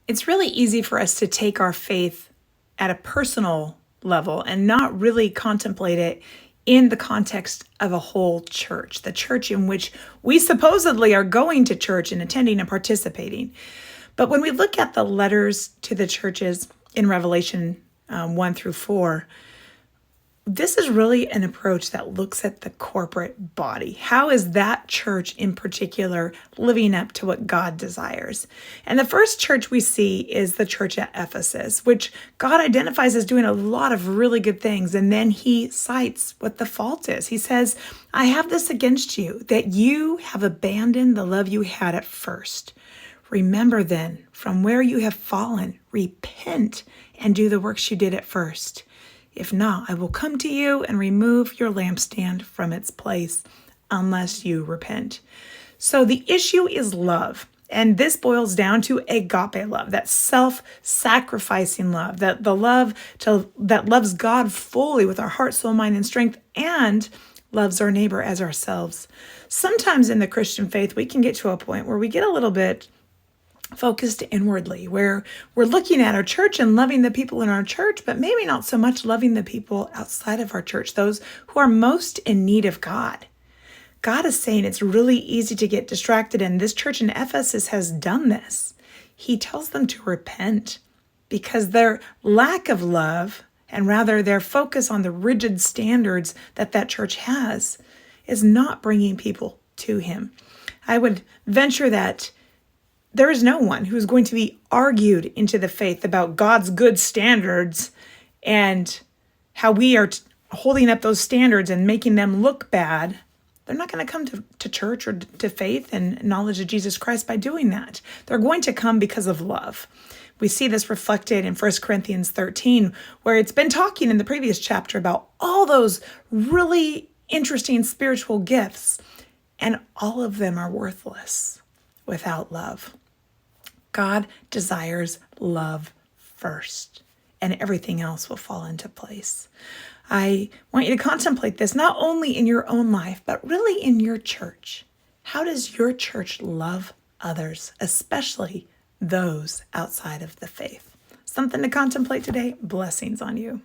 It's really easy for us to take our faith at a personal level and not really contemplate it in the context of a whole church, the church in which we supposedly are going to church and attending and participating. But when we look at the letters to the churches in Revelation 1 through 4, this is really an approach that looks at the corporate body. How is that church in particular living up to what God desires? And the first church we see is the church at Ephesus, which God identifies as doing a lot of really good things. And then he cites what the fault is. He says, I have this against you, that you have abandoned the love you had at first. Remember then, from where you have fallen, repent and do the works you did at first. If not, I will come to you and remove your lampstand from its place unless you repent. So the issue is love. And this boils down to agape love, that self-sacrificing love, that the love that loves God fully with our heart, soul, mind, and strength, and loves our neighbor as ourselves. Sometimes in the Christian faith, we can get to a point where we get a little bit focused inwardly, where we're looking at our church and loving the people in our church, but maybe not so much loving the people outside of our church, those who are most in need of God. God is saying it's really easy to get distracted, and this church in Ephesus has done this. He tells them to repent because their lack of love, and rather their focus on the rigid standards that church has, is not bringing people to him. I would venture that there is no one who's going to be argued into the faith about God's good standards and how we are holding up those standards and making them look bad. They're not going to come to church or to faith and knowledge of Jesus Christ by doing that. They're going to come because of love. We see this reflected in 1 Corinthians 13, where it's been talking in the previous chapter about all those really interesting spiritual gifts, and all of them are worthless without love. God desires love first, and everything else will fall into place. I want you to contemplate this not only in your own life, but really in your church. How does your church love others, especially those outside of the faith? Something to contemplate today. Blessings on you.